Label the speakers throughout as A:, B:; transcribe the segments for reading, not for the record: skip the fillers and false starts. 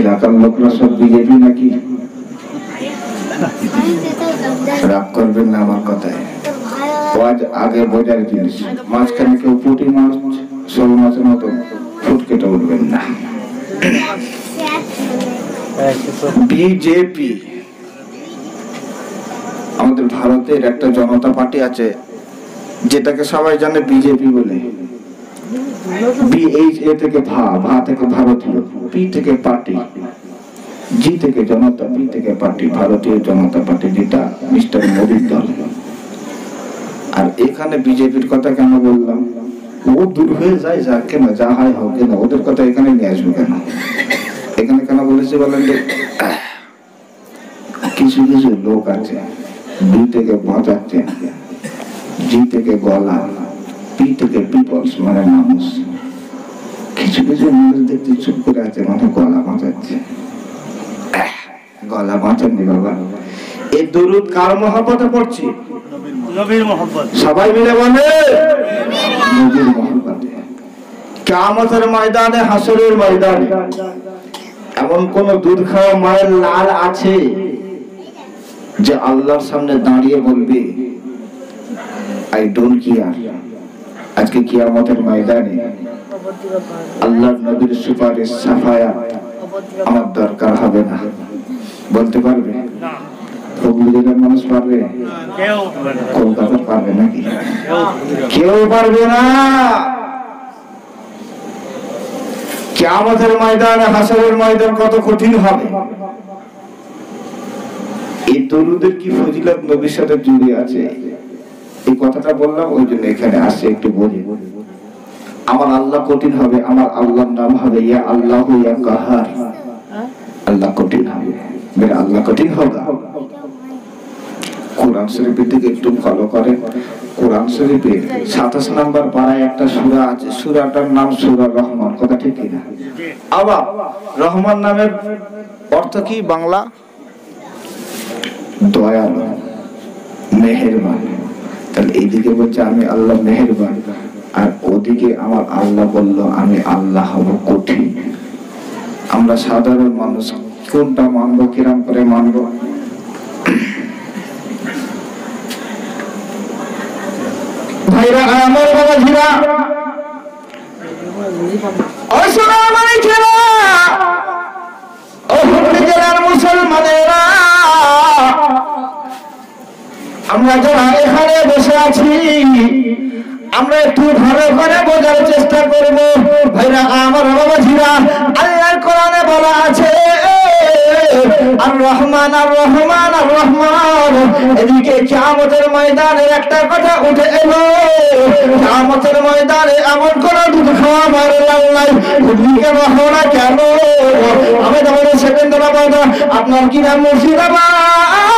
A: এলাকার লোকরা সব বিজেপি নাকি? রাগ করবেন না আমার কথায়, আজ আগে বোঝার জিনিস। মাঝখানে কেউ পুঁটি মাছ শোল মাছের মতো ফুট কেটে উঠবেন না। বিজেপি আমাদের ভারতের একটা জনতা পার্টি আছে যেটাকে সবাই জানে বিজেপি বলে। BHA থেকে ভা থেকে ভারতীয়, পি থেকে পার্টি, জি থেকে জনতা, পি থেকে পার্টি, ভারতীয় জনতা পার্টি, যেটা মিস্টার মোদীর দল। আর এখানে বিজেপির কথা কেন বললাম? ও দূর হয়ে যায়, যা কেন যা হয় হোক কেন, ওদের কথা এখানে নিয়ে আসবে কেন? এখানে কেন বলেছে বলেন? কিছু কিছু লোক আছে বি থেকে বাঁচাচ্ছে, জি থেকে গলা, পি থেকে পিপলস মানে মানুষ। কিছু কিছু মানুষ দেখতে চুপ করে আছে মানে গলা বাঁচাচ্ছে। গলা বাঁচাননি বাবা। এই দরুদ কার মহব্বতে পড়ছি? নবীর মহব্বত। সবাই মিলে বলে নবীর মহব্বতে। কিয়ামতের ময়দানে, হাসরের ময়দানে এমন কোন দুধ খাওয়া মায়ের লাল আছে যে আল্লাহর সামনে দাঁড়িয়ে বলবে আই ডোন্ট কেয়ার? আজকে কিয়ামতের ময়দানে আল্লাহর নবীর সুপারিশ, সাফায়াত আমার দরকার হবে না, বলতে পারবে? হুগলি জেলার মানুষ পারবে? কলকাতা পারবে নাকি? কেউ পারবে না। কিয়ামতের ময়দানে, হাসরের ময়দান কত কঠিন হবে। এই দরুদের কি ফজিলত নবীর সাথে জুড়ে আছে, এই কথাটা বললাম ওই জন্য এখানে আসছে একটু বলি। আমার আল্লাহ কঠিন হবে, আমার আল্লাহর নাম হবে ইয়া আল্লাহ ইয়া কাহার। আল্লাহ কঠিন হবে, মেরা আল্লাহ কঠিন হোগা। কোরআন শরীফের দিকে একটু ফলো করেন। কোরআন শরীফে 27 নম্বর পারায় একটা সূরা আছে, সূরাটার নাম সূরা রহমান। কথা ঠিক কিনা? আবার রহমান নামের অর্থ কি বাংলা? দয়ালু, মেহেরবান। তাহলে এইদিকে বলছে আমি আল্লাহ মেহেরবান, আর ওদিকে আমার আল্লাহ বললো আমি আল্লাহ হব কঠিন। আমরা সাধারণ মানুষ কোনটা মানবো, কিরাম করে মানবো? ভাইরা আমার বাবাজিরা, ও সোনামানি ছেলে, ও হুগলি জেলার মুসলমানেরা, আমরা যারা এখানে বসে আছি আমরা একটু ভালো করে বোঝার চেষ্টা করব। ভাইরা আমার বাবাজিরা, আল্লাহর কোরআনে বলা আছে আর রহমান আর রহমান আর রহমান। এদিকে কিয়ামতের ময়দানে একটা কথা উঠে এলো, কিয়ামতের ময়দানে এমন কোন দুধ খাওয়া মারলাম নাই। এদিকে রহমান কেন? আমি তোমাদের সেকেন্ড বাবা, আপনার কি নাম? মুর্শিদাবাদ,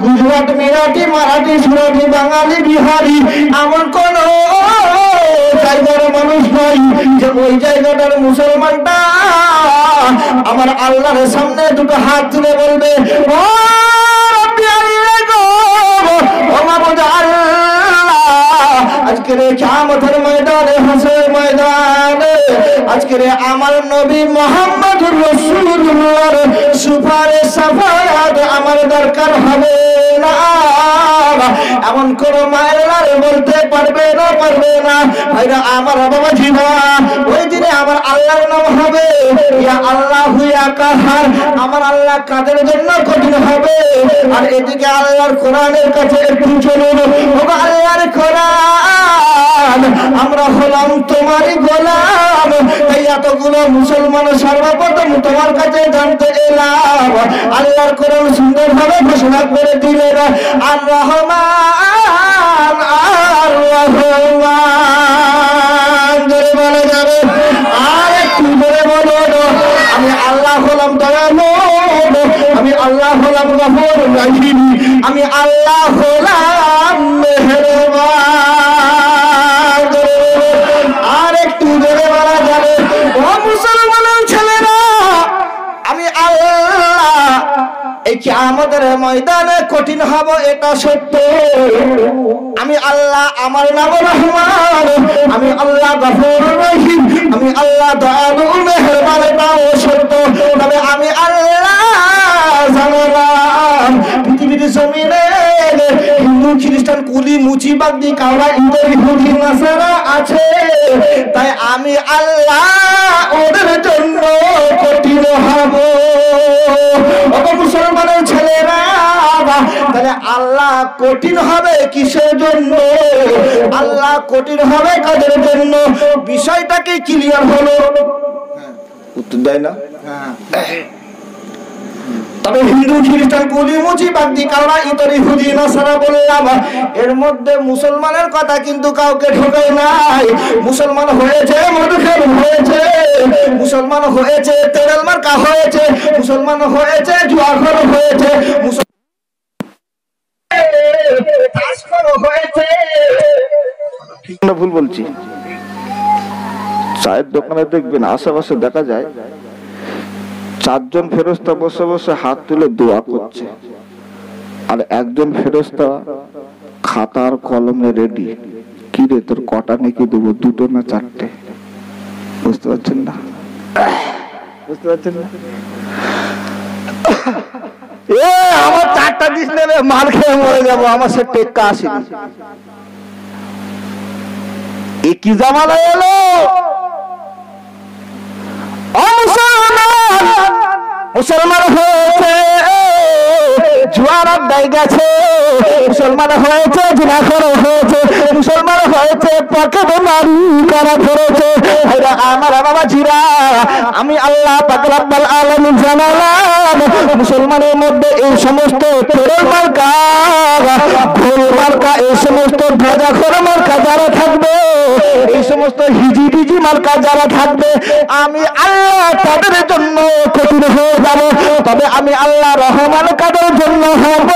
A: গুজরাট, মেরাঠি, মারাঠি, সুরাঠি, বাঙালি, বিহারি, এমন কোন জায়গার মানুষ নয় যে ওই জায়গাটার মুসলমানটা আমার আল্লাহর সামনে দুটো হাত তুলে বলবে ও রব্বি আল্লাহ গো, ও মাবুদ আল্লাহ, আজকের কিয়ামতের ময়দানে, হাসরের ময়দানে আজকের আমার নবী মুহাম্মদুর রাসূলুল্লাহর সুপারিশ, সাফায়াত আমার দরকার হবে না। এমন কোন মায়ের বলতে পারবে না, পারবে না। ভাইরা আমার বাবা জিবা, ওই দিনে আমার আল্লাহর নাম হবে ইয়া আল্লাহু ইয়া কাহার। আমার আল্লাহ কাদের জন্য কঠিন হবে? আর এদিকে আল্লাহর কোরআনের কাছে একটু চলুন। ওগো আল্লাহর কোরআন, আমরা হলাম তোমারই গোলাম, এই এতগুলো মুসলমান সর্বপ্রথম তোমার কাছে জানতে এলাম। আল্লাহর কোরআন সুন্দরভাবে ঘোষণা করে দিলেন আর রহমান আর রহমান। জোরে বলে যাবে, আর একটু জোরে বলো। আমি আল্লাহ হলাম দয়ালু, আমি আল্লাহ হলাম গফুর রহিম, আমি আল্লাহ হলাম মেহেরবান। আর একটু জোরে বলা যাবে, ও মুসলমানের ছেলেরা, আমি আল্লাহ এই কিয়ামতের ময়দানে কঠিন হব এটা সত্য। আমি আল্লাহ, আমার নাম রহমান, আমি আল্লাহ গফুর রহিম, আমি আল্লাহ দয়ালু মেহেরবান, এটাও সত্য। জমিনে হিন্দু খ্রিস্টান কুলি মুচি বাগদি কাওড়া ইঁদুর ইহুদি নাসারা আছে, তাই আমি আল্লাহ ওদের জন্য কঠিন হব। মুসলমানের ছেলেরা, তাহলে আল্লাহ কঠিন হবে কিসের জন্য? আল্লাহ কঠিন হবে কাদের জন্য? বিষয়টা কি ক্লিয়ার হলো? উত্তর দেয় না। তবে হিন্দু খ্রিস্টান কুলি মুচি বাগদি কাওড়া ইতর ইহুদি নাসারা বলে আমার এর মধ্যে মুসলমানের কথা কিন্তু কাউকে ঢোকায় নাই। মুসলমান হয়েছে, মধুখের হয়েছে, মুসলমান হয়েছে, তেরেল মার্কা হয়েছে, মুসলমান হয়েছে, জুয়াখর হয়েছে,
B: ভুল বলছি। চায়ের দোকানে দেখবেন আশেপাশে দেখা যায় 4 জন ফেরেশতা বসে বসে হাত তুলে দোয়া করছে, আর একজন ফেরেশতা খাতার কলমে রেডি। কি রে তোর কটা নাকি দেবো, 2টো না 4টে? বুঝতে পারছেন না? বুঝতে পারছেন না? আমার 4টা দিস নেবে, মার খেয়ে মরে যাবো, আমার সে টেক্কা আসেনি। কি জামালা এলো? মুসলমান হয়েছে, জুয়ার আড্ডায় গেছে, মুসলমান হয়েছে, জিনাখোর হয়েছে, মুসলমান হয়েছে, পকেটে নারী করা ধরেছে। আমার বাবাজিরা, আমি আল্লাহ পাক রব্বুল আলামিন জানালাম মুসলমানের মধ্যে এই সমস্ত তেরেল মার্কা, ঘোল মার্কা, এই সমস্ত ধ্বজাখোর মার্কা যারা থাকবে, এই সমস্ত হিজি বিজি মার্কা যারা থাকবে, আমি আল্লাহ তাদের জন্য কঠিন হয়ে যাব। তবে আমি আল্লাহ রহমান কাদের জন্য হব,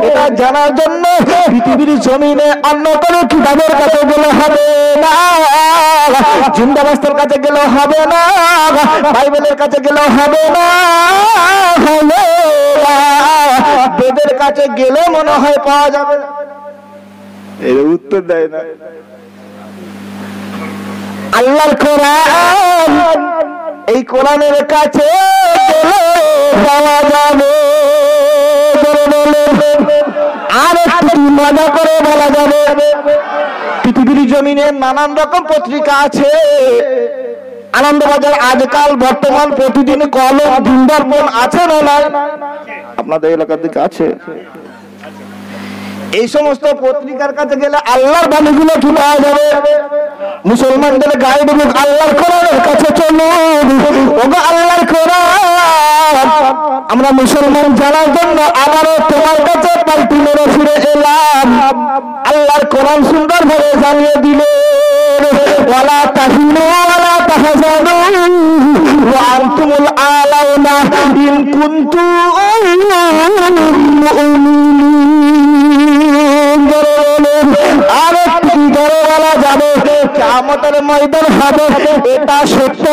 B: এটা জানার জন্য পৃথিবীর জমিনে অন্য কোনো কিতাবের কাছে গেলে হবে না, জিন্দাবাস্তের কাছে গেলে হবে না, বাইবেলের কাছে গেলে হবে না, বেদের কাছে গেলে মনে হয় পাওয়া যাবে। এর উত্তর দেয় না। আল্লাহর কোরআন, এই কোরআনের কাছে পাওয়া যাবে। আর একটু মজা করে বলা যাবে, পৃথিবীর জমিনে নানান রকম পত্রিকা আছে। আনন্দবাজার আজকাল বর্তমান প্রতিদিন কলম দিনদর্পণ আছে না নাই? আপনাদের এলাকার দিকে আছে? এই সমস্ত পত্রিকার কাছে গেলে আল্লাহর বাণীগুলো কি পাওয়া যাবে? মুসলমানদের গাইড বুক আল্লাহর কোরআনের কাছে চলুন। ওগো আল্লাহর কোরআন, আমরা মুসলমান জানার জন্য আবারও তোমার কাছে পাল্টি মেরে ফিরে এলাম। আল্লাহর কোরআন সুন্দরভাবে জানিয়ে দিলে, ওয়ালা তাহিনু ওয়ালা তাহজানু ওয়া আনতুমুল আলাউনা ইন কুনতুম মুমিনিন। আর একটু জোরে বলা যাবে, কিয়ামতের ময়দান হবে, এটা সত্য,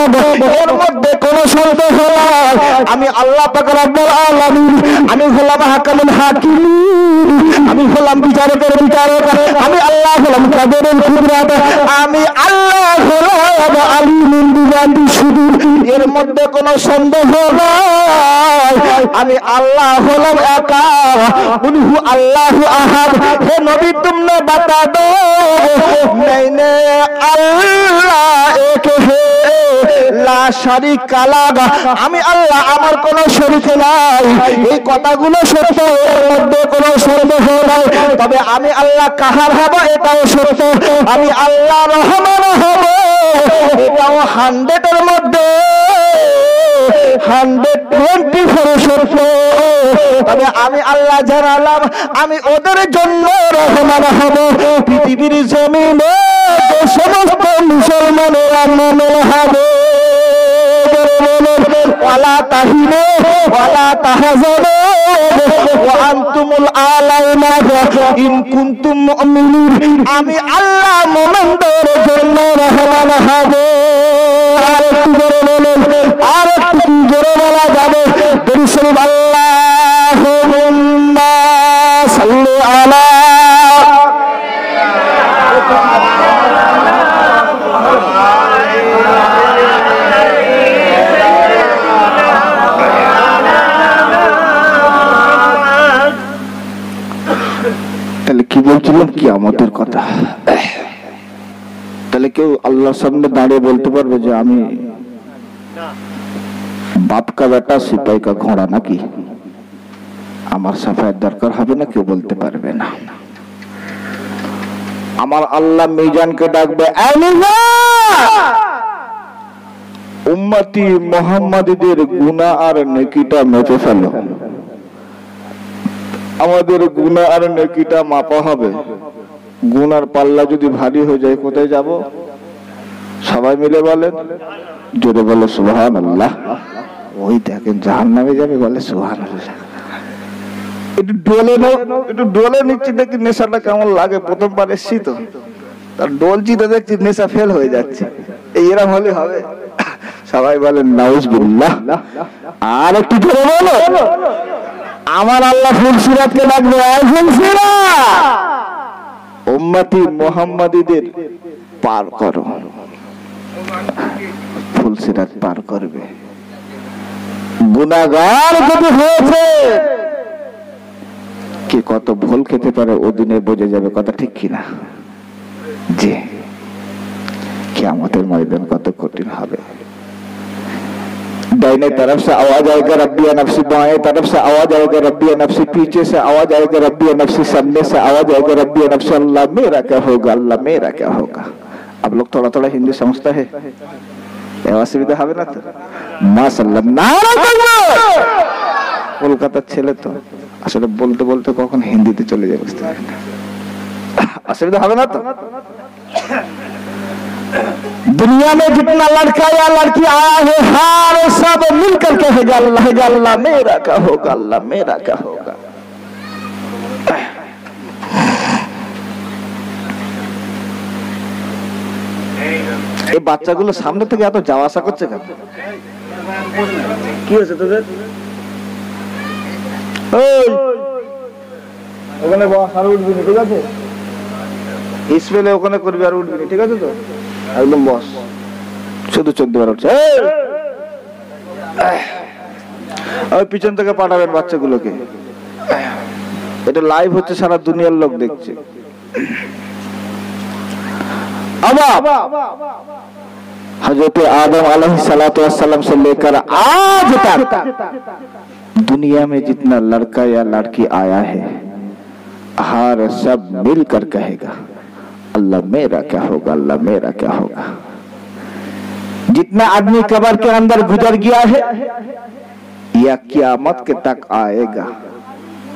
B: এর মধ্যে কোনো সন্দেহ নাই। আমি আল্লাহ পাক রব্বুল আলামিন, আমি হলাম হাকামুল হাকিম, আমি হলাম বিচারকের বিচারক, আমি আল্লাহ হলাম কাদেরুল কুদরাত, আমি আল্লাহ হলাম আলিমুল বিজাতি সুদূর, এর মধ্যে কোনো সন্দেহ নাই। আমি আল্লাহ হলাম একা, উনহু আল্লাহু আহাদ। হে নবী तुमने बता दो मैंने अल्लाह एक है ला शरीक लागा, আমি আল্লাহ, আমার কোনো শরীক নাই। এই কথাগুলো সত্য, এর মধ্যে কোনো সন্দেহ নাই। তবে আমি আল্লাহ কাহার হব, এটাও সত্য। আমি আল্লাহ রহমান হব, এটাও 100 এর মধ্যে 124 সত্য। তবে আমি আল্লাহ জানালাম আমি ওদের জন্য রহমান হব। পৃথিবীর জমিনে যে সমস্ত মুসলমানেরা মুমিন হবে, ওয়ালা তাহিনু ওয়ালা তাহজানু ওয়া আনতুমুল আলাউনা ইন কুনতুম মুমিনিন, আমি আল্লাহ মুমিনদের জন্য রহমান হব। আর একটু জোরে বলুন, আর একটু জোরে বলা যাবে, শরীফ আল্লাহুম্মা সাল্লি আলা কিয়ামতের কথা। তাহলে কেউ আল্লাহর সামনে দাঁড়িয়ে বলতে পারবে যে আমি বাপ কা বেটা সিপাही का ঘোড়া নাকি? আমার সাফায়ের দরকার হবে না, কেউ বলতে পারবে না। আমার আল্লাহ মিজানকে ডাকবে, উম্মতি মুহাম্মাদীদের গুনাহ আর নেকিটা মেপে ফেলো। আমাদের গুনাহ আর নেকিটা মাপা হবে। গুনার পাল্লা যদি ভারী হয়ে যায় কোথায় যাব? সবাই মিলে বলেন, জোরে বলো সুবহানাল্লাহ। ওই দেখেন জাহান্নামে যাবে, বলে সুবহানাল্লাহ। একটু ডোলে নিচ্ছি, দেখি নেশাটা কেমন লাগে। প্রথমবার এসছি তো, তার ডোলছি তো দেখছি নেশা ফেল হয়ে যাচ্ছে। এইরকম হলে হবে? সবাই বলেন নাউজুবিল্লাহ। আর একটু জোরে বলো, আমার আল্লাহ ফুলসিরাতকে ডাকবে, ফুলসিরাত উম্মতি মুহাম্মাদীদের পার করো। ফুলসিরাত পার করবে। গুনাহগার যদি হয়েছে, কে কত ভুল খেতে পারে ওদিনে বোঝা যাবে, কথা ঠিক কিনা? জি, কিয়ামতের ময়দান কত কঠিন হবে। दाहिने तरफ से आवाज आएगा रब्बिया नफ्सी, बाएं तरफ से आवाज आएगा रब्बिया नफ्सी, पीछे से आवाज आएगा रब्बिया नफ्सी, सामने से आवाज आएगा रब्बिया नफ्सी। अल्लाह मेरा क्या होगा, अल्लाह मेरा क्या होगा। अब लोग थोड़ा थोड़ा हिंदी समझता है, असुविधा হবে না তো? মাশাআল্লাহ, নারা তাকবীর। কলকাতার ছেলে তো আসলে বলতে বলতে কখন হিন্দিতে চলে যায় বুঝতে পারি না। असुविधा হবে না तो? दुनिया में जितना लड़का या लड़की आया है, हर सब मिलकर कहेगा अल्लाह अल्लाह मेरा क्या होगा, अल्लाह मेरा क्या होगा। এই বাচ্চাগুলো সামনে থেকে এত যাওয়া আসা করছে কেন? কি হয়েছে তোদের? ওখানে বস, আর উঠবি না, ঠিক আছে? ইসমেলে ওখানে করবি, আর উঠবি না, ঠিক আছে তো? একদম বস, শুধু 14 বার উঠছে। ওই পিছন থেকে পাঠাবেন বাচ্চাগুলোকে, এটা লাইভ হচ্ছে, সারা দুনিয়ার লোক দেখছে। हजरत आदम अलैहिस्सलाम से लेकर आज तक दुनिया में जितना लड़का या लड़की आया है, हर सब मिलकर कहेगा अल्लाह मेरा क्या होगा, अल्लाह मेरा क्या होगा। जितना आदमी कब्र के अंदर गुजर गया है या क़यामत के तक आएगा,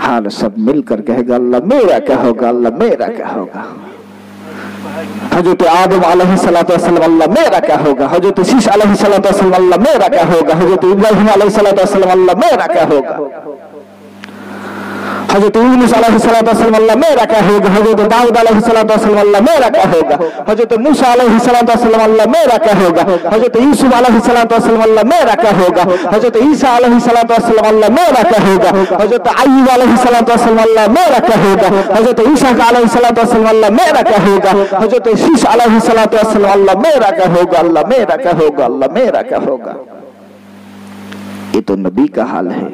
B: हर सब मिलकर कहेगा अल्लाह मेरा क्या होगा, अल्लाह मेरा क्या होगा। हजरत आदम अलैहिस्सलाम अल्लाह मेरा क्या होगा, हजरत शीश अलैहिस्सलाम अल्लाह मेरा क्या होगा, हजरत इब्राहिम अलैहिस्सलाम अल्लाह मेरा क्या होगा, हजरत यूनुस अलैहिस्सलाम अल्लाह मेरा क्या होगा, हजरत दाऊद अलैहिस्सलाम अल्लाह मेरा क्या होगा, हजरत मूसा अलैहिस्सलाम अल्लाह मेरा क्या होगा, हजरत यूसुफ अलैहिस्सलाम अल्लाह मेरा क्या होगा, हजरत ईसा अलैहिस्सलाम अल्लाह मेरा क्या होगा, हजरत अय्यूब अलैहिस्सलाम अल्लाह मेरा क्या होगा, हजरत ईसा अलैहिस्सलाम अल्लाह मेरा क्या होगा, हजरत शीश अलैहिस्सलाम अल्लाह मेरा क्या होगा, अल्लाह मेरा क्या होगा, अल्लाह मेरा क्या होगा। ये तो नबी का हाल है।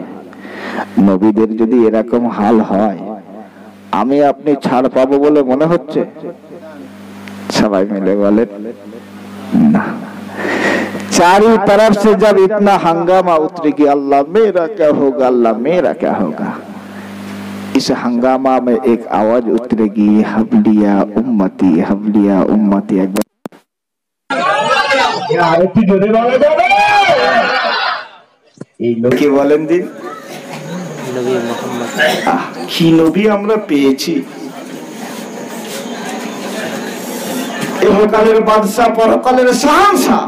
B: নবীদের যদি এরকম হাল হয়, আমি আপনি ছাড় পাবো বলে মনে হচ্ছে? সবাই মিলে বলেন না। चारों तरफ से जब इतना हंगामा उतरेगी अल्लाह मेरा क्या होगा, अल्लाह मेरा क्या होगा, इस हंगामा में एक आवाज उतरेगी हबलिया उम्मती, हबलिया उम्मती। এই লোকে বলেন দিন কি নবী আমরা পেয়েছি। ইহকালের বাদশা, পরকালের শাহনশাহ,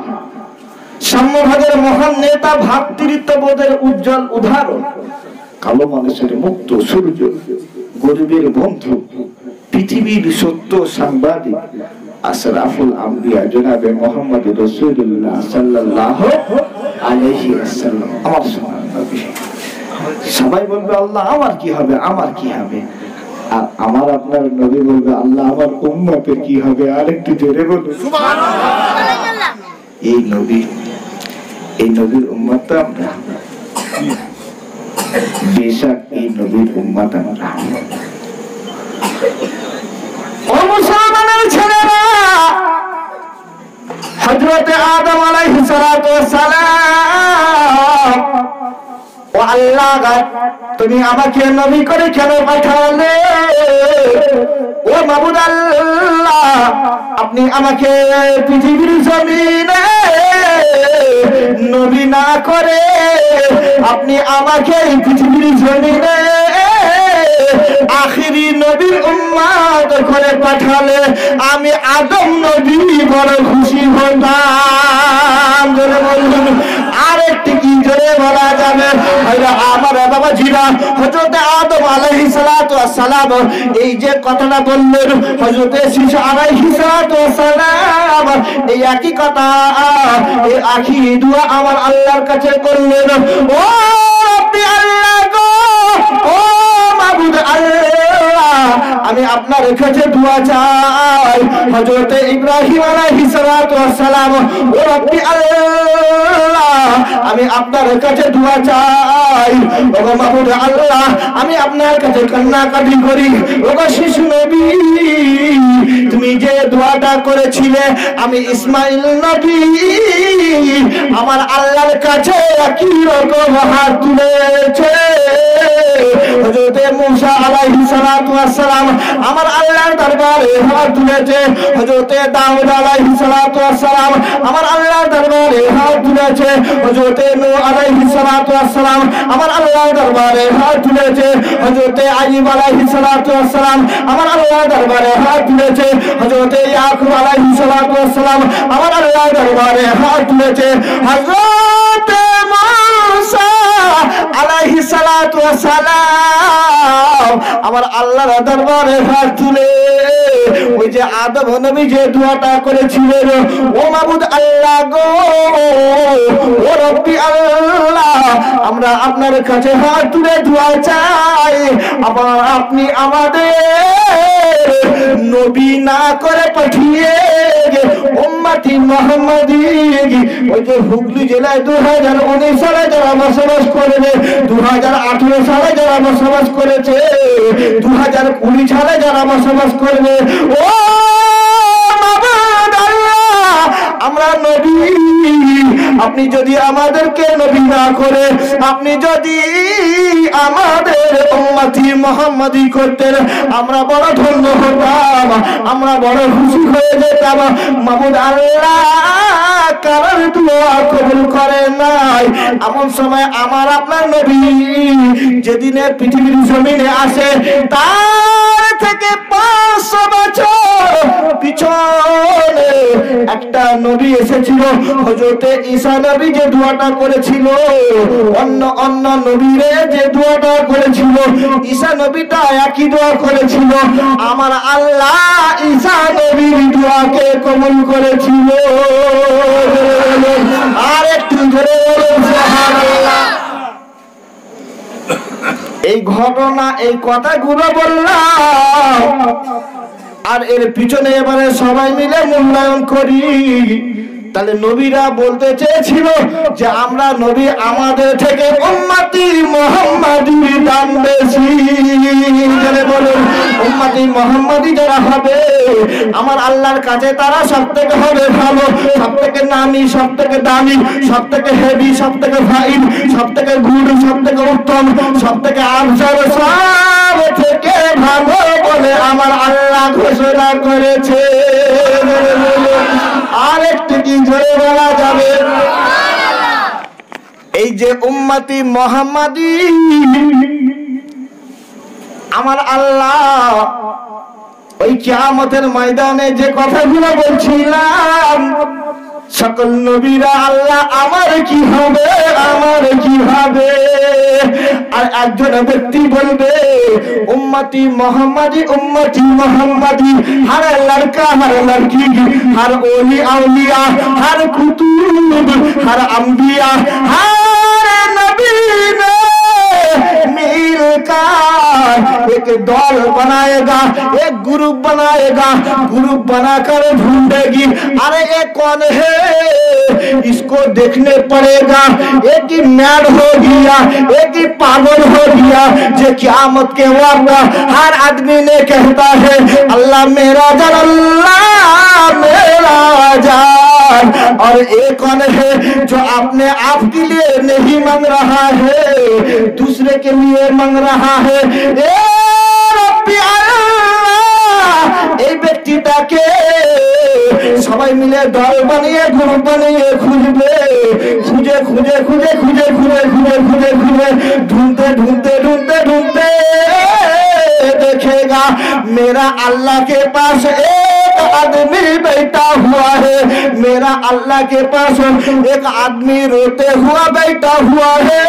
B: সাম্যভাগের মহান নেতা, ভাতৃত্ববোধের উজ্জ্বল উদাহরণ, কালো মানুষের মুক্ত সূর্য, গরিবের বন্ধু, পৃথিবীর সত্য সাংবাদিক, আশরাফুল আম্বিয়া জনাবে মুহাম্মদ রাসূলুল্লাহ সাল্লাল্লাহু আলাইহি ওয়াসাল্লাম, আমার সোনার নবী। সবাই বলবে আল্লাহ আমার কি হবে, আমার কি হবে, আর আমার আপনার নবী বলবে আল্লাহ আমার উম্মতের কি হবে। আরেকটু জোরে বলুন সুবহানাল্লাহ। এই নবীর উম্মত আমরা, বেশক এই নবীর উম্মত আমরা।
A: মুসলমানের ছেলেরা, হযরত আদম আলাইহিস সালাতু ওয়াস সালাম, ও আল্লাহ তুমি আমাকে নবী করে কেন পাঠালে? ও মাবুদ আল্লাহ, আপনি আমাকে পৃথিবীর জমিনে নবী না করে আপনি আমাকে পৃথিবীর জমিনে আখিরি নবীর উম্মত করে পাঠালে আমি আদম নবী বড় খুশি হতাম। জোরে বলুন, আরেকটি কি জোরে বলা যাবে? আমার বাবা জিরা, হযরত আদম আলাইহিস সালাতু ওয়াস সালাম এই যে কথাটা বললেন, হযরত ঈসা আলাইহিস সালাতু ওয়াস সালাম এই একই কথা, এই আখি দোয়া আমার আল্লাহর কাছে করলেন। ও রব্বি আল্লাহ গো, ও মাবুদ আল্লাহ, আমি আপনার কাছে দোয়া চাই। হযরত ইব্রাহিম আলাইহিস সালাতু ওয়াস সালাম, ও রব্বি আল্লাহ, আমি আপনার কাছে দোয়া চাই। ওগো মাবুদ আল্লাহ, আমি আপনার কাছে কান্নাকাটি করি। ওগো শিশু নবী, তুমি যে দোয়াটা করেছিলে আমি ইসমাইল নবী আমার আল্লাহর কাছে একই রকম হাত তুলেছে। হযরত মূসা আলাইহিস সালাতু ওয়াস সালাম আমার আল্লাহর দরবারে হাত তুলেছে। হযরত দাউদ আলাইহিস সালাতু ওয়াস সালাম আমার আল্লাহর দরবারে হাত তুলেছে। হযরত নূহ আলাইহিস সালাতু ওয়াস সালাম আমার আল্লাহর দরবারে হাত তুলেছে। হযরত আইয়ুব আলাইহিস সালাতু ওয়াস সালাম আমার আল্লাহর দরবারে হাত তুলেছে। হযরত ইয়াকুব আলাইহিস সালাতু ওয়াস সালাম আমার আল্লাহর দরবারে হাত তুলেছে। হযরত মূসা আলাইহিস সালাতু ওয়াস সালাম আমার আল্লাহর দরবারে হাত তুলে ওই যে আদম নবী যে দোয়াটা করেছিলেন, ও মাবুদ আল্লাহ গো, ও রব্বি আল্লাহ, আমরা আপনার কাছে হাত তুলে দোয়া চাই। আবার আপনি আমাদের নবী না করে পাঠিয়ে উম্মতি মুহাম্মাদি ওই যে হুগলি জেলায় 2019 সালে যারা বসবাস করবে, 2018 সালে যারা বসবাস করেছে, 2020 সালে যারা বসবাস করবে, ও মাবুদ আল্লাহ, আমরা নবী, আপনি যদি আমাদেরকে নবী না করে আপনি যদি আমাদের উম্মতি মুহাম্মাদি করতেন আমরা বড় ধন্য হতাম, আমরা বড় খুশি হয়ে যেতাম। মাবুদ আল্লাহ, কারণ দোয়া কবুল করে নাই এমন সময় আমার আপনার নবী যেদিনে পৃথিবীর জমিনে আসে তার থেকে 500 বছর পিছনে একটা নবী এসেছিল, হযরত ঈসা নবী যে দোয়াটা করেছিল, অন্য নবীরে যে দোয়াটা করেছিল, ঈসা নবীটা একই দোয়া করেছিল। আমার আল্লাহ ঈসা নবীর দোয়াকে কবুল করেছিল। আর একটু জোরে বলুন সুবহানাল্লাহ। এই ঘটনা, এই কথাগুলো বললাম, আর এর পিছনে এবারে সবাই মিলে মূল্যায়ন করি। তাহলে নবীরা বলতে চেয়েছিল যে আমরা নবী, আমাদের থেকে উম্মতি মুহাম্মাদির দাম বেশি। যারা বলেন উম্মতি মুহাম্মাদি যারা হবে আমার আল্লাহর কাছে তারা সবথেকে হবে ভালো, সবথেকে নামি, সবথেকে দামি, সবথেকে হেভি, সবথেকে ফাইন, সবথেকে গুড, সবথেকে উত্তম, সবথেকে আফজাল, সব থেকে ভালো বলে আমার আল্লাহ ঘোষণা করেছে। আর একটু কি জোরে বলা যাবে? এই যে উম্মতি মুহাম্মাদি আমার আল্লাহ ওই কিয়ামতের ময়দানে যে কথাগুলো বলছিলাম, সকল নবীরা আল্লাহ আমার কি হবে, আমার কি হবে, আর একজন ব্যক্তি বলবে উম্মতি মুহাম্মাদি, উম্মতি মুহাম্মাদি, हर लड़का हर लड़की, हर ओली औलिया, हर कुतुब, हर अंबिया, हर नबी ने मिलकर एक दल बनाएगा, एक ग्रुप बनाएगा, ग्रुप बनाकर ढूंढेगी अरे ये कौन है, इसको देखने पड़ेगा। एक ही मैड हो गया, एक ही पागल हो गया जो क़यामत के वक्त हर आदमी ने कहता है अल्लाह मेरा जान, अल्लाह मेरा जान। और एक कौन है जो अपने आप के लिए नहीं मांग रहा है, दूसरे के लिए मांग रहा है। ए रब्बी আল্লাহ, এই ব্যক্তিটাকে সবাই মিলে দল বানিয়ে গ্রুপ বানিয়ে খুঁজবে, খুঁজে খুঁজে খুঁজে খুঁজে খুঁজে খুঁজে খুঁজে খুঁজে ढूंढते ढूंढते ढूंढते ढूंढते देखेगा मेरा अल्लाह के पास एक आदमी बैठा हुआ है, मेरा अल्लाह के पास एक आदमी रोते हुआ बैठा हुआ है,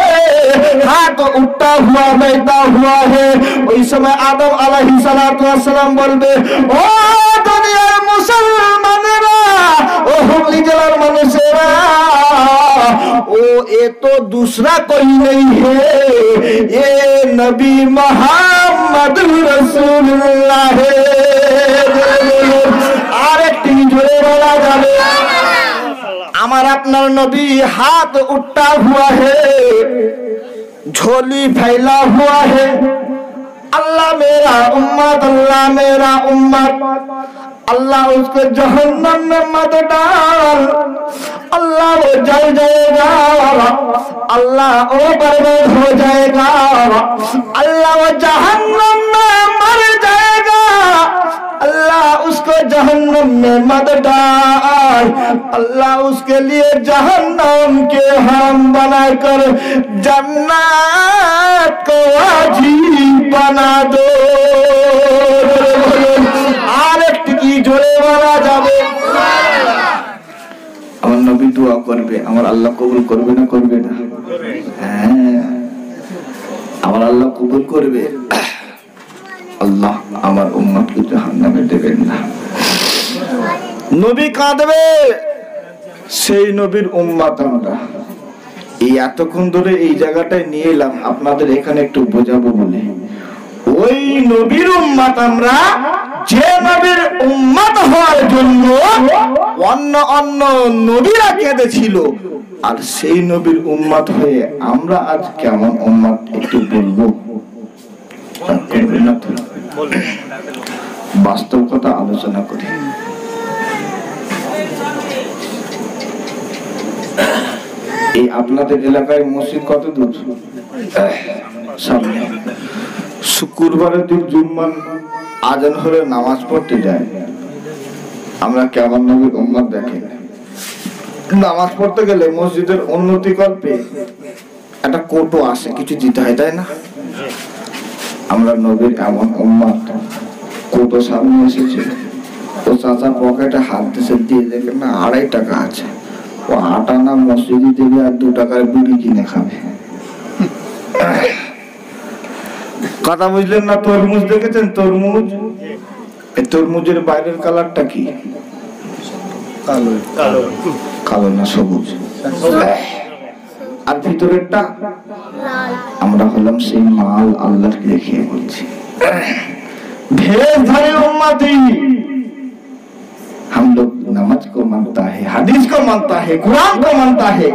A: हाथ उठता हुआ बैठा हुआ है। उस समय आदम अलैहिस्सलातु वस्सलाम बोलबे ओ दुनियार मुसलमानेरा, ओ हुगली जलार मनुष्यरा, ओ ये तो दूसरा कोई नहीं है, ये नबी मोहम्मद रसूलुल्लाह है। আরেকটি জোরে বলা যাবে আমার আপনার নবী हाथ उठा हुआ है, झोली फैला हुआ है, अल्लाह मेरा उम्मत, अल्लाह मेरा उम्मत। अल्लाह उसको जहन्नम में मत डाल, अल्लाह वो जल जाएगा, अल्लाह वो बर्बाद हो जाएगा, अल्लाह वो जहन्नम में मर जाएगा, अल्लाह उसको जहन्नम में मत डाल, अल्लाह उसके लिए जहन्नम के हम बनाकर जन्नत को वाजिब बना दो। আরেকটি কি জোরে বলা যাবে? আমার নবী দোয়া করবে, আমার আল্লাহ কবুল করবে না করবে না? হ্যাঁ, আমার আল্লাহ কবুল করবে। আল্লাহ আমার উম্মতকে জাহান্নামে দেবেন না। নবী কাঁদবে, সেই নবীর উম্মত আমরা। এই এতক্ষণ ধরে এই জায়গাটায় নিয়ে এলাম আপনাদের এখানে একটু বোঝাবো বলে। ওই নবীর উম্মত আমরা, যে নবীর উম্মত হওয়ার জন্য অন্য অন্য নবীরা কেঁদেছিল, আর সেই নবীর উম্মত হয়ে আমরা আজ কেমন উম্মত একটু বলবো? বাস্তব কথা আলোচনা করি। এই আপনাদের এলাকায় মসজিদ কত দূর? সামনে। শুক্রবারের দিন জুম্মান আজান হলে নামাজ পড়তে যায়। আমরা কেমন নবীর উম্মত দেখেন, নামাজ পড়তে গেলে মসজিদের উন্নতি কল্পে একটা কোটো আসে, কিছু দিতে হয়, তাই না? আমরা নবীর এমন উম্মত, কোটো সামনে এসেছে, ও চাচা পকেটে হাত দিয়েছে, দিয়ে দেখেন না 2.5 টাকা আছে, ও 8 আনা মসজিদে দেবে আর 2 টাকার বিড়ি কিনে খাবে। কথা বুঝলেন না? তরমুজ দেখেছেন? তরমুজ, এই তরমুজের বাইরের কালারটা কি? কালো। কালো কালো না সবুজ, আর ভিতরেরটা আমরা হলাম সেই মাল আল্লাহকে দেখিয়ে বলছি। भेषधारी उम्मती, हम लोग नमाज को मानता है, हदीस को मानता है, कुरान को मानता है,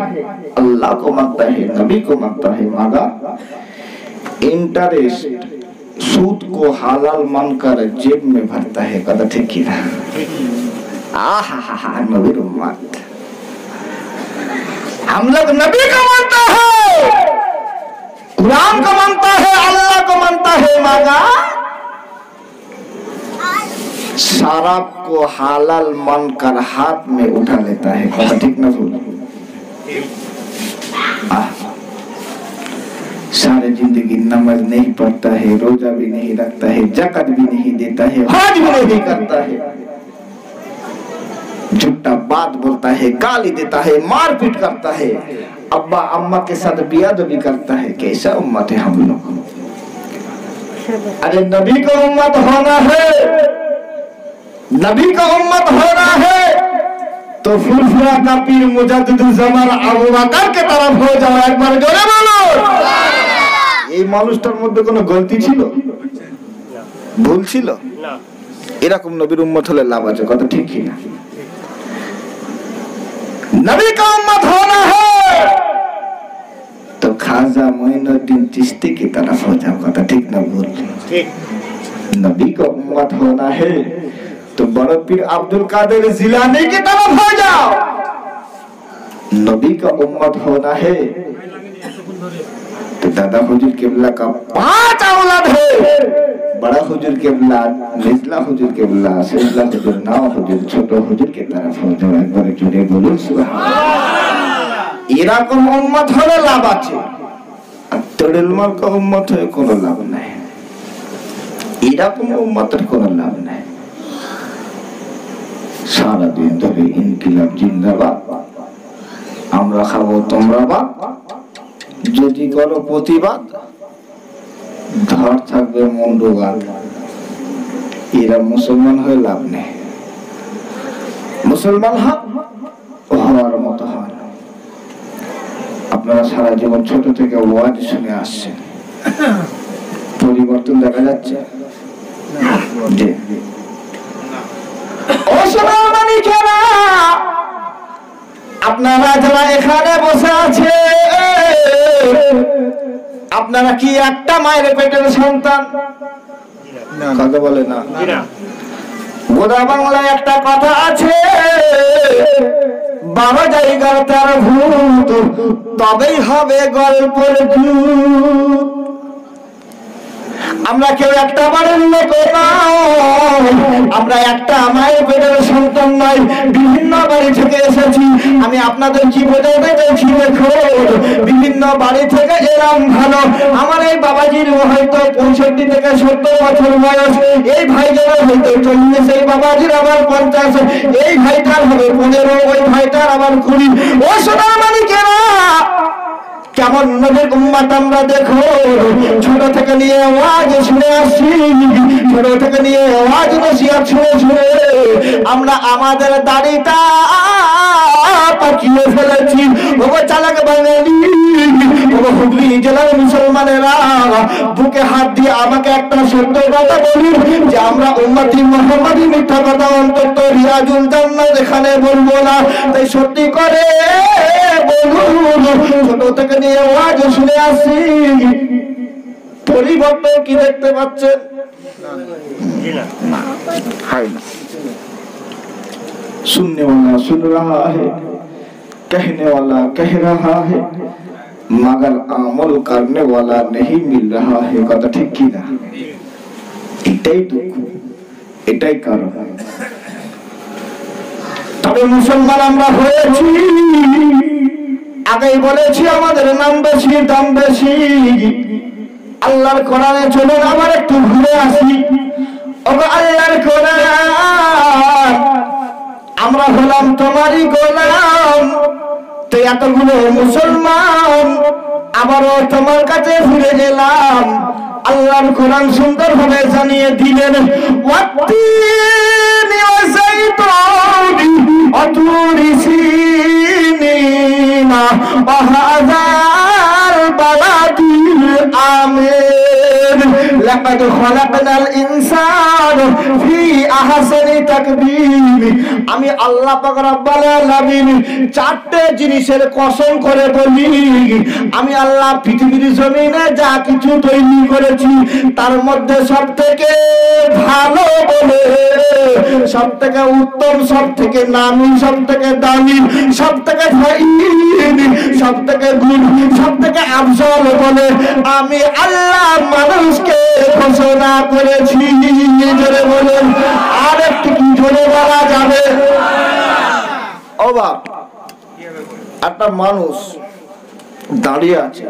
A: अल्लाह को मानता है, नबी को मानता है, मगर इंटरेस्ट सूद को हलाल मानकर जेब में भरता है। कदा ठीक ही ना? आहा, नबी उम्मत, हम लोग नबी को मानता है, कुरान को मानता है, अल्लाह को मानता है, मगर शराब को हलाल मानकर हाथ में उठा लेता है। कदा ठीक ना भूल? सारे जिंदगी नमाज नहीं पढ़ता है, रोजा भी नहीं रखता है, ज़कात भी नहीं देता है, हज भी नहीं करता है, झूठा बात बोलता है, गाली देता है, मारपीट करता है, अब्बा अम्मा के साथ बेअदबी करता है। कैसा उम्मत है हम लोग? अरे नबी का उम्मत होना है, नबी का उम्मत होना है तो फुरफुरा का पीर मुजद्दिदुल ज़मान আবু বকর के तरफ हो जाओ। एक बार जोरे बोलो। এই মানুষটার মধ্যে কোনো গলতি ছিল? ভুল ছিল না? এরকম নবীর উম্মত হলে লাভ আছে। কথা ঠিক কি না? नबी का उम्मत होना है तो खाजा मोइनुद्दीन चिश्ती की तरफ हो जाओ। कथा ठीक ना भूल? ठीक। नबी का उम्मत होना है तो बड़े पीर अब्दुल कादिर जिलानी की तरफ हो जाओ। नबी का उम्मत होना है तो दादा हुजूर किबला का 5 औलाद है। बड़ा हुजूर किबला, निचला हुजूर किबला, सिजला हुजूर, नाव हुजूर, छोटो हुजूर की तरफ हो जाओ। एक बार जुड़े बोलूं सुभान अल्लाह। এরকম উম্মত হলে লাভ আছে, আর তড়িল মার্কা উম্মত হয়ে কোনো লাভ নাই। এরকম উম্মতের কোনো লাভ নাই। সারা দিন ধরে ইনকিলাব জিন্দাবাদ, আমরা খাবো তোমরা বাদ, যদি করো প্রতিবাদ ধর থাকবে মুন্ডুবাদ। এরা মুসলমান হয়ে লাভ নেই। মুসলমান হওয়ার মতো হয় না। আপনারা সারা জীবন ছোট থেকে ওয়াজ শুনে আসছেন, পরিবর্তন দেখা যাচ্ছে? আপনারা যারা এখানে বসে আছে, আপনারা কি একটা মায়ের পেটের সন্তান? কথা বলে না। গোদা বাংলায় একটা কথা আছে, 12 জায়গার তার ভূত, তবেই হবে গল্পের ভূত। আমরা কেউ একটা বাড়ির লোক নয়, আমরা একটা মায়ের পেটের সন্তান নয়, বিভিন্ন বাড়ি থেকে এসেছি। আমি আপনাদের কি বোঝাতে চাইছি, দেখো বিভিন্ন বাড়ি থেকে এলাম ভালো। আমার এই বাবাজির হয়তো 65 থেকে 70 বছর বয়স, এই ভাইটার হয়তো 40, এই বাবাজির আবার 50, এই ভাইটার হবে 15, ওই ভাইটার আবার 20। ও সোনার মানিকেরা, কেমন নবীর উম্মত আমরা দেখো। ছোট থেকে নিয়ে ওয়াজ শুনে আসছি, ছোট থেকে নিয়ে ওয়াজ নসিহত শুনে শুনে আমরা আমাদের দাড়িটা পাকিয়ে ফেলেছি। ওগো চালাক বাঙালি, ওগো হুগলি জেলার মুসলমানেরা, বুকে হাত দিয়ে আমাকে একটা সত্য কথা বলি যে আমরা উম্মতি মুহাম্মাদি, মিথ্যা কথা অন্তত রিয়াজুল জান্নাত এখানে বলবো না। তাই সত্যি করে বলুন, ছোট থেকে নিয়ে ওয়াজ শুনে আসি, পরিবর্তন কি দেখতে পাচ্ছেন? सुनने वाला सुन रहा है, कहने वाला कह रहा है, मगर अमल करने वाला नहीं मिल रहा है। কথা ঠিক কি না? এটাই দুঃখ, এটাই কারণ। তবে মুসলমান আমরা হয়েছি, আগেই বলেছি আমাদের নাম বেশি দাম বেশি। আল্লাহর কোরআনে চলুন আবার একটু ঘুরে আসি। ওগো আল্লাহর কোরআন, আমরা হলাম তোমারই গোলাম। তো এতগুলো মুসলমান আবারও তোমার কাছে ফিরে গেলাম। আল্লাহর কোরআন সুন্দর ভাবে জানিয়ে দিলেন, ওয়াত্তিনি ওয়া যাইতুনি ওয়া তুরি সিনিনা ওয়া হাযাল বালাদিল আমিন, লাকাদ খালাকনাল ইনসানা ফি আহসানি তাকবীর। আমি আল্লাহ পাক রব্বুল আলামিন 4টে জিনিসের কসম করে বলি, আমি আল্লাহ পৃথিবীর জমিনে যা কিছু তৈরি করেছি তার মধ্যে সবথেকে ভালো বলে, সবথেকে উত্তম, সবথেকে নামী, সবথেকে দামি, সবথেকে ফাইন, সবথেকে গুণ, সবথেকে আফজল বলে আমি আল্লাহ মানুষকে ঘোষণা করেছি। জোরে বলেন, আর একটু কি জোরে বলা যাবে? অবাক একটা মানুষ দাঁড়িয়ে আছে,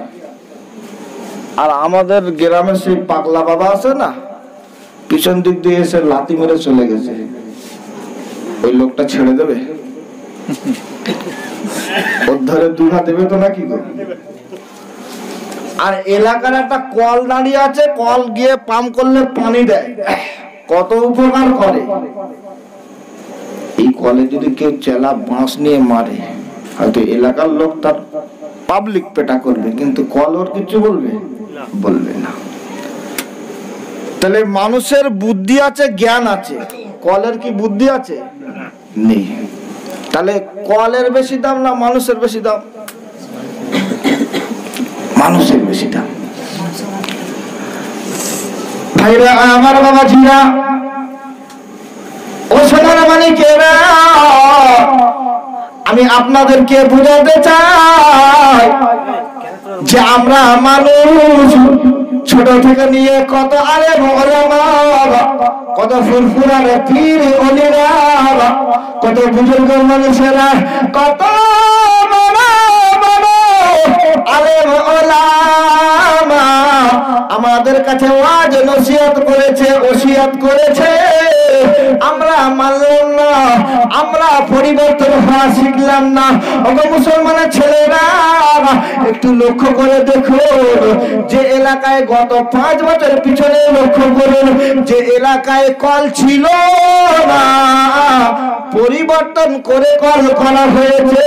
A: আর আমাদের গ্রামে সেই পাগলা বাবা আছে না, পিছন দিক দিয়ে এসে লাথি মেরে চলে গেছে। ওই লোকটা ছেড়ে দেবে? ওর ধরে দুঘা দেবে তো নাকি? আর এলাকার একটা কল দাঁড়িয়ে আছে, কল গিয়ে পাম্প করলে পানি দেয়, কত উপকার করে। এই কলে যদি কেউ চেলা বাঁশ নিয়ে মারে, হয়তো এলাকার লোক তার পাবলিক পেটা করবে, কিন্তু কল ওর কিছু বলবে? বলবে না। তাহলে মানুষের বুদ্ধি আছে, জ্ঞান আছে, কলের কি বুদ্ধি আছে? নেই। তাহলে কলের বেশি দাম না মানুষের বেশি দাম? মানুষের বেশি দাম। ভাইরা আমার বাবাজিরা, ও সোনার মানিকেরা, আমি আপনাদেরকে বুঝাতে চাই যে আমরা মানুষ ছোট থেকে নিয়ে কত আলেম ওলামা, কত ফুরফুরার পীর ওলিরা, কত বুজুর্গ মানুষেরা, কত বড় বড় আলেম ওলামা আমাদের কাছে ওয়াজ নসিহত করেছে, ওসিয়ত করেছে, আমরা মানলাম না, আমরা পরিবর্তন হওয়া শিখলাম না। ওগো মুসলমানের ছেলেরা, একটু লক্ষ্য করে দেখো, যে এলাকায় গত 5 বছর পিছনে লক্ষ্য করুন, যে এলাকায় কল ছিল না পরিবর্তন করে কল করা হয়েছে,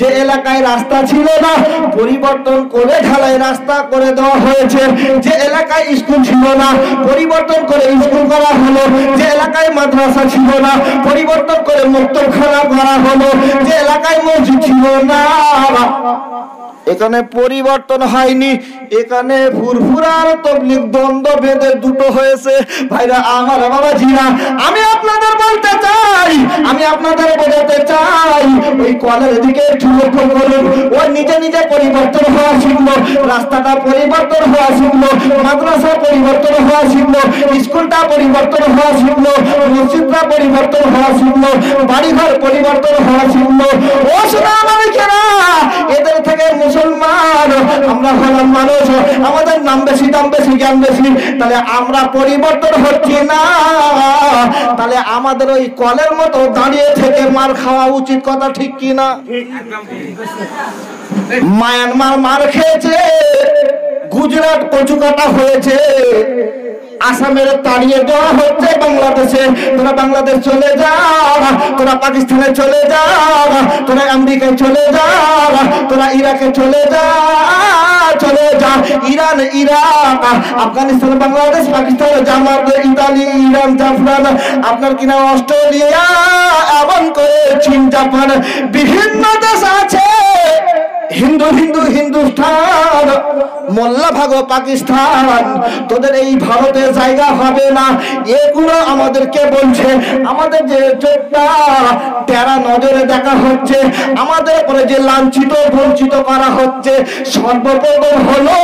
A: যে এলাকায় রাস্তা ছিল না পরিবর্তন করে ঢালাই রাস্তা করে দেওয়া হয়েছে, যে এলাকায় স্কুল ছিল না পরিবর্তন করে স্কুল করা হলো, যে এলাকায় মাদ্রাসা ছিল না পরিবর্তন করে মুক্তখানা করা হলো, যে এলাকায় মসজিদ ছিল না, এখানে পরিবর্তন হয়নি, এখানে ফুরফুরার তবলিগ দ্বন্দ্ব বেঁধে দুটো হয়েছে। ভাইরা আমার বাবাজিরা, আমি আপনাদের বলতে চাই, আমি আপনাদের বোঝাতে চাই, ওই কলের দিকে একটু লক্ষ্য করুন। ওই নিজে নিজে পরিবর্তন হওয়া শিখলো, রাস্তাটা পরিবর্তন হওয়া শিখলো, মাদ্রাসা পরিবর্তন হওয়া শিখলো, স্কুলটা পরিবর্তন হওয়া শিখলো, মসজিদটা পরিবর্তন হওয়া শিখলো, বাড়িঘর পরিবর্তন হওয়া শিখলো। ও শোনা মালিকেরা, এদের থেকে মুসলমান আমরা হলাম মানুষ, আমাদের নাম বেশি, দাম বেশি, জ্ঞান বেশি, তাহলে আমরা পরিবর্তন হচ্ছি না, তাহলে আমাদের ওই কলের মতো দাঁড়িয়ে থেকে মার খাওয়া উচিত, কথা ঠিক কি না? মায়ানমার মার খেয়েছে, গুজরাট কচু কাটা হয়েছে, আসামের তাড়িয়ে দেওয়া হচ্ছে বাংলাদেশে, তোরা বাংলাদেশ চলে যা, তোরা পাকিস্তানে চলে যা, তোরা আমেরিকায় চলে যা, তোরা ইরাকে চলে যা, চলে যা, ইরান, ইরাক, আফগানিস্তান, বাংলাদেশ, পাকিস্তান, জামাত, ইতালি, ইরান, জাপান, আপনার কিনা অস্ট্রেলিয়া, এমন করে চীন, জাপান, বিভিন্ন দেশ আছে, হিন্দু হিন্দু হিন্দুস্তান, মোল্লা ভাগো পাকিস্তান, তোদের এই ভারতে জায়গা হবে না। এগুলো আমাদেরকে বলছে, আমাদের যে চোখটা তেরা নজরে দেখা হচ্ছে, আমাদের উপরে যে লাঞ্ছিত বঞ্চিত করা হচ্ছে, সর্বপ্রথম হলো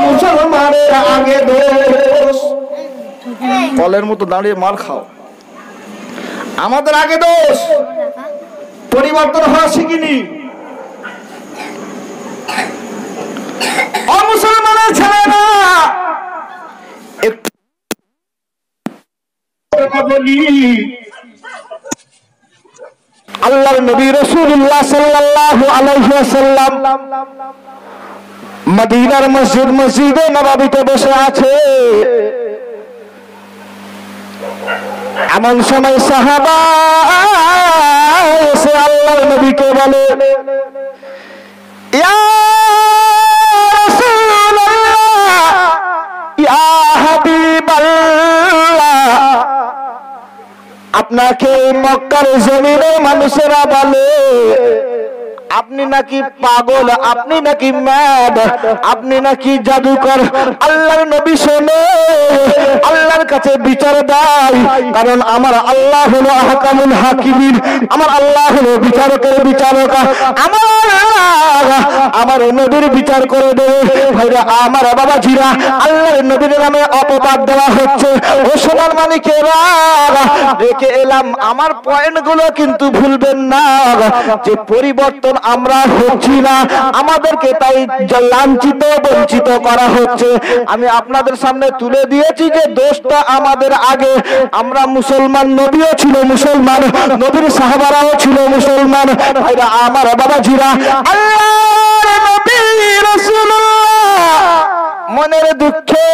A: মুসলমানের আগে দোষ। কলের মতো দাঁড়িয়ে মার খাও, আমাদের আগে দোষ, পরিবর্তন হওয়া শিখিনি। মুসলমানের ছেলেরা, একটু বলি, আল্লাহর নবী রাসূলুল্লাহ সাল্লাল্লাহু আলাইহি ওয়াসাল্লাম মদিনার মসজিদে নববীতে বসে আছে। এমন সময় সাহাবা এসে আল্লাহর নবীকে বলে, ইয়া আপনাকে মক্কার জমিনে মানুষেরা বলে আপনি নাকি পাগল, আপনি নাকি ম্যাড, আপনি নাকি জাদুকর। আল্লাহর নবী শোনে, আল্লাহর কাছে বিচার দেয়, কারণ আমার আল্লাহ হলো আহকামুল হাকিমিন, আমার আল্লাহ হলো বিচারকের বিচারক, আমার নবীর বিচার করে দেবে। ভাইরা আমার বাবাজিরা, আল্লাহর নবীর নামে অপবাদ দেওয়া হচ্ছে। ও সোনার মানিকেরা, রেখে এলাম আমার পয়েন্টগুলো কিন্তু ভুলবেন না, যে পরিবর্তন আমরা হচ্ছি না, আমাদেরকে তাই লাঞ্ছিত বঞ্চিত করা হচ্ছে। আমি আপনাদের সামনে তুলে দিয়েছি যে দোষটা আমাদের আগে, আমরা মুসলমান, নবীও ছিল মুসলমান, নবীর সাহাবারাও ছিল মুসলমান। ভাইরা আমার বাবাজিরা, আল্লাহর নবী রাসূলুল্লাহ মনের দুঃখে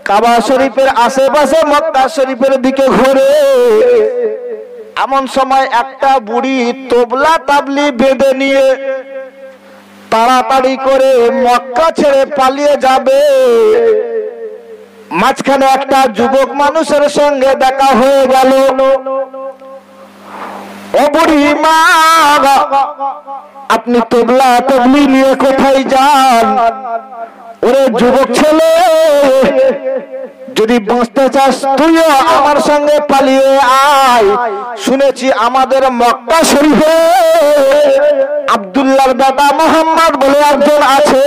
A: কাবা শরীফের আশেপাশে মক্কা শরীফের দিকে ঘুরে, এমন সময় একটা বুড়ি তবলা তাবলি বেঁধে নিয়ে তাড়াতাড়ি করে মক্কা ছেড়ে পালিয়ে যাবে। মাঝখানে একটা যুবক মানুষের সঙ্গে দেখা হয়ে গেল।
B: ও বুড়ি মা, আপনি তবলা তবলি নিয়ে কোথায় যান? ওরে যুবক ছেলে, যদি বাঁচতে চাস তুইও আমার সঙ্গে পালিয়ে আয়। শুনেছি আমাদের মক্কা শরীফে আব্দুল্লাহর দাদা মোহাম্মদ বলে একজন আছে,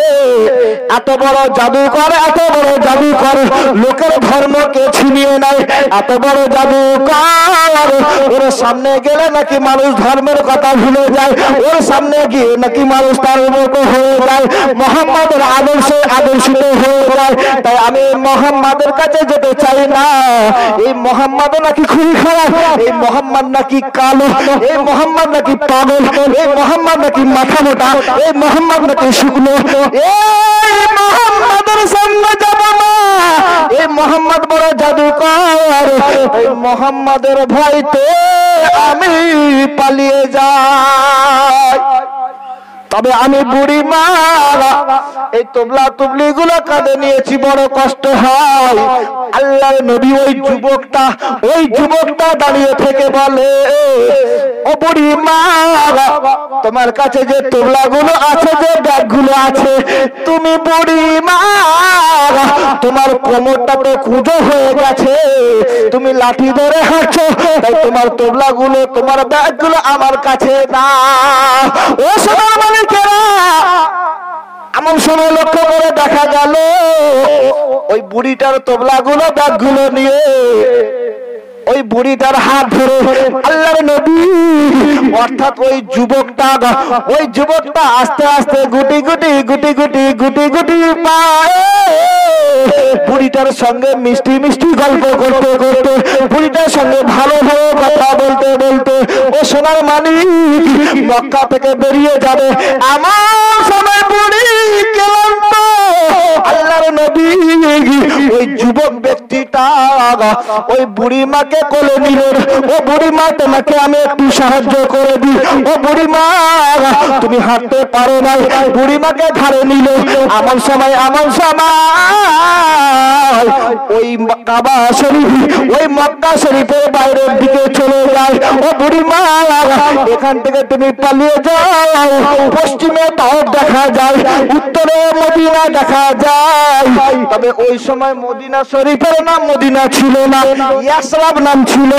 B: এত বড় জাদুকর, এত বড় জাদুকর, লোকের ধর্মকে ছিনিয়ে নেয়, এত বড় জাদুকর। ওর সামনে গেলে নাকি মানুষ ধর্মের কথা ভুলে যায়, ওর সামনে গিয়ে নাকি মানুষ তার মতো হয়ে যায়, মোহাম্মদের আদর্শে আদর্শিত হয়ে যায়। তাই আমি মোহাম্মদের কাছে যেতে চাই না। এই মোহাম্মদ নাকি খুবই খারাপ, এই মোহাম্মদ নাকি কালো, এই মোহাম্মদ নাকি পাগল, এই মোহাম্মদ নাকি মাথা মোটা, এই মোহাম্মদ নাকি শুকনো। এই মোহাম্মদের সঙ্গে যাব না, এই মোহাম্মদ বড় জাদুকর, এই মোহাম্মদের ভয়তে আমি পালিয়ে যাই। তবে আমি বুড়ি মা, এই তবলা তুবলি গুলো কাঁধে নিয়েছি, বড় কষ্ট হয়। আল্লাহর নবী ওই যুবকটা দাঁড়িয়ে থেকে বলে, ও বুড়ি মা, তোমার কাছে যে তবলা গুলো আছে, যে ব্যাগ গুলো আছে, তুমি বুড়ি মা, তোমার কোমরটা তো কুঁজো হয়ে গেছে, তুমি লাঠি ধরে হাঁটছো, তাই তোমার তবলা গুলো, তোমার ব্যাগ গুলো আমার কাছে না। ও সোনার মালিকেরা, এমন সময় লক্ষ্য করে দেখা গেল ওই বুড়িটার তবলা গুলো, ব্যাগ গুলো নিয়ে ওই বুড়িটার হাত ধরে আল্লাহর নবী, অর্থাৎ ওই যুবকটা আস্তে আস্তে গুটি গুটি পায়ে বুড়িটার সঙ্গে মিষ্টি মিষ্টি গল্প করতে করতে, বুড়িটার সঙ্গে ভালো ভালো কথা বলতে বলতে ও সোনার মানিক মক্কা থেকে বেরিয়ে যাবে। আমার সময় বুড়ি গেলাম তো আল্লাহর নবী, ওই যুবক ব্যক্তিটা ওই বুড়ি মাকে কোলে নিলেন। ও বুড়ি মা, তোমাকে আমি একটু সাহায্য করে দিই। ও বুড়ি মা, তুমি হাঁটতে পারো না, বুড়ি মাকে ধারে নিল। এমন সময় ওই কাবা শরীফ, ওই মক্কা শরীফের বাইরের দিকে চলে যায়। ও বুড়ি মা, এখান থেকে তুমি পালিয়ে যাও, পশ্চিমে তাও দেখা যায়, উত্তরে মদিনা দেখা যায়। তবে ওই সময় মদিনা শরীফের নাম মদিনা ছিল না, ইয়াসরাব নাম ছিল।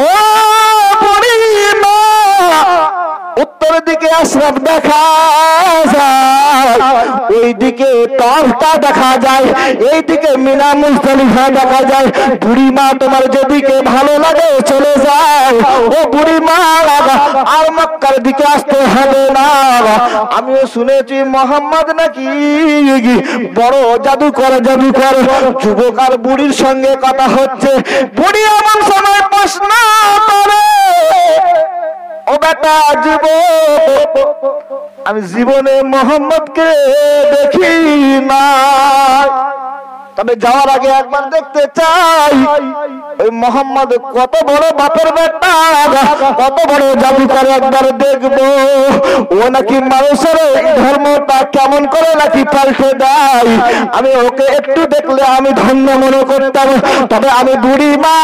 B: ও বুড়ি মা, উত্তর দিকে আশরাফ দেখা যায়, ওইদিকে তফটা দেখা যায়, এইদিকে মিনা মুজদালিফা দেখা যায়। বুড়ি মা, তোমার যেদিকে ভালো লাগে চলে যাও। ও বুড়ি মা, আর মক্কার দিকে আসতে হবে না। আমিও শুনেছি মোহাম্মদ নাকি বড় জাদুকর। যুবক আর বুড়ির সঙ্গে কথা হচ্ছে, বুড়ি এমন সময় প্রশ্ন করে, ও বেটা যুবক, আমি জীবনে মোহাম্মদকে দেখি না, তবে যাওয়ার আগে একবার দেখতে চাই ওই মোহাম্মদ কত বড় বাপের বেটা, কত বড় জাদুকর, একবার দেখবো ও নাকি মানুষের ধর্মটা কেমন করে নাকি পাল্টে দেয়। আমি ওকে একটু দেখলে আমি ধন্য মনে করতাম। তবে আমি বুড়ি মা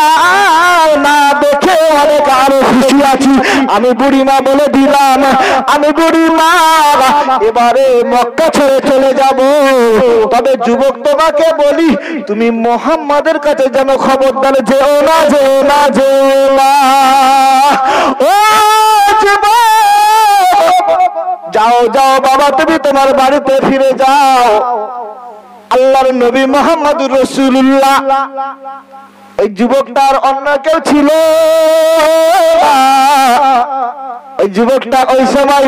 B: না দেখে অনেক আরো খুশি আছি। আমি বুড়ি মা বলে দিলাম, আমি বুড়ি মা এবারে মক্কা ছেড়ে চলে যাব। তবে যুবক তোমাকে বলি, তুমি মোহাম্মদের কাছে যেন খবরদার যেও না। ও যাও বাবা, তুমি তোমার বাড়িতে ফিরে যাও। আল্লাহর নবী মুহাম্মদুর রাসূলুল্লাহ, ওই যুবকটার অন্য কেউ ছিল। ওই যুবকটা ওই সময়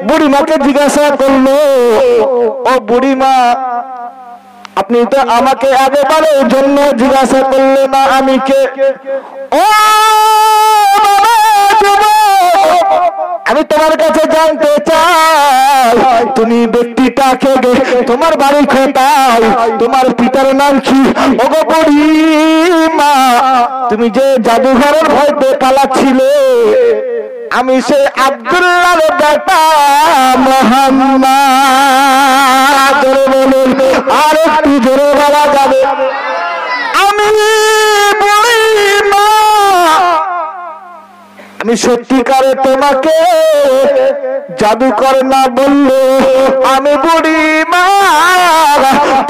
B: বুড়িমাকে জিজ্ঞাসা করলো, ও বুড়িমা, আপনি তো আমাকে আগেবারের জন্য জিজ্ঞাসা করলেন না আমি কে? ও আমি তোমার কাছে জানতে চাই, তুমি ব্যক্তিটাকে, তোমার বাড়ি কোথায়, তোমার পিতার নাম কি? ও গো বুড়িমা, তুমি যে জাদুঘরের ভয়তে পালাচ্ছিলে, আমি সেই আব্দুল্লাহর বেটা মোহাম্মদ। আর একটু জোরে বলা যাবে, আমি বুড়িমা, আমি সত্যিকারে তোমাকে জাদুকর না বললে আমি বুড়ি মা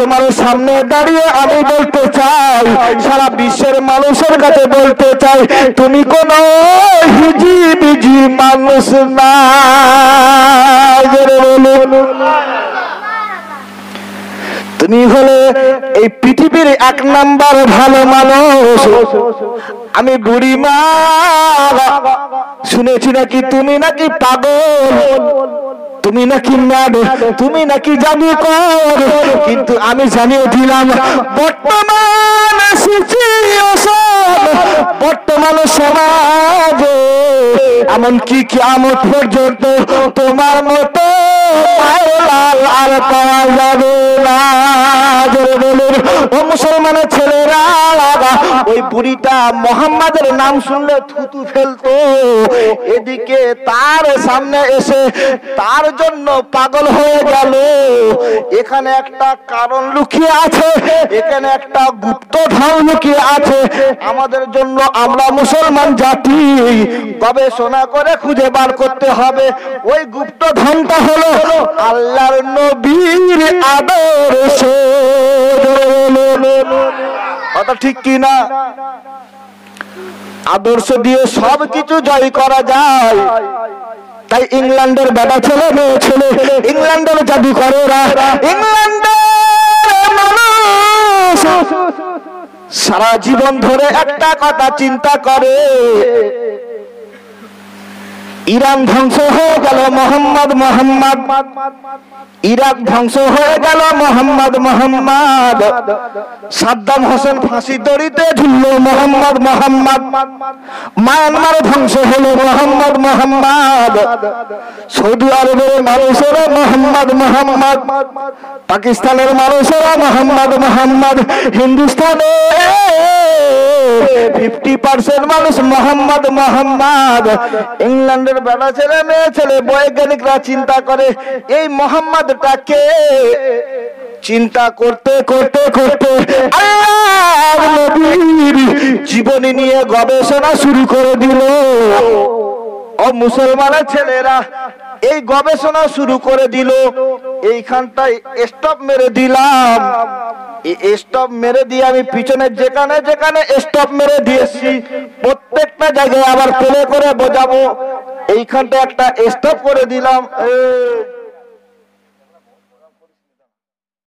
B: তোমার সামনে দাঁড়িয়ে আমি বলতে চাই, সারা বিশ্বের মানুষের কাছে বলতে চাই, তুমি কোন হিজি বিজি মানুষ না। তুমি হলে এই পৃথিবীর 1 নাম্বার ভালো মানুষ। আমি বুড়ি মা শুনেছি নাকি তুমি নাকি পাগল, তুমি নাকি ম্যাড, তুমি নাকি জাদুকর, কিন্তু আমি জানিয়ে দিলাম বর্তমান সিচুয়েশন, বর্তমান সমাজে এমনকি কিয়ামত পর্যন্ত তোমার মতো মাওলাল আর পাওয়া যাবে না। ও মুসলমানের ছেলেরা, ওই বুড়িটা মোহাম্মদের নাম শুনলে থুতু ফেলতো, এদিকে তার সামনে এসে তার জন্য পাগল হয়ে গেল। এখানে একটা কারণ লুকিয়ে আছে, এখানে একটা গুপ্ত ধন লুকিয়ে আছে আমাদের জন্য। আমরা মুসলমান জাতি গবেষণা করে খুঁজে বার করতে হবে। ওই গুপ্ত ধনটা হলো আল্লাহর নবীর আদর্শ। কথা ঠিক কি না? আদর্শ দিয়ে সব কিছু জয় করা যায়। তাই ইংল্যান্ডের বেটা ছেলে মেয়ে ছেলে, ইংল্যান্ডের জাদুকরেরা, ইংল্যান্ডের মানুষ সারা জীবন ধরে একটা কথা চিন্তা করে, ইরান ধ্বংস হয়ে গেল মোহাম্মদ মোহাম্মদ, ইরাক ধ্বংস হয়ে গেল মোহাম্মদ মোহাম্মদ, সাদ্দাম হোসেন ফাঁসি দড়িতে ঝুলল মোহাম্মদ মোহাম্মদ, মায়ানমার ধ্বংস হলো মোহাম্মদ মোহাম্মদ, সৌদি আরবের মানুষেরা মোহাম্মদ মোহাম্মদ, পাকিস্তানের মানুষেরা মোহাম্মদ মোহাম্মদ, হিন্দুস্তানে 50% মানুষ মোহাম্মদ মোহাম্মদ। ইংল্যান্ডের বেটা ছেলে মেয়ে ছেলে বৈজ্ঞানিকরা চিন্তা করে এই মোহাম্মদটাকে, চিন্তা করতে করতে করতে আল্লাহর নবীর জীবনী নিয়ে গবেষণা শুরু করে দিল। ও মুসলমানের ছেলেরা, এই গবেষণা শুরু করে দিল। এইখানটায় স্টপ মেরে দিলাম। এই স্টপ মেরে দিয়ে আমি পিছনে যেখানে যেখানে স্টপ মেরে দিয়েছি প্রত্যেকটা জায়গায় আবার প্লে করে বোঝাবো। এইখানটা একটা স্টপ করে দিলাম।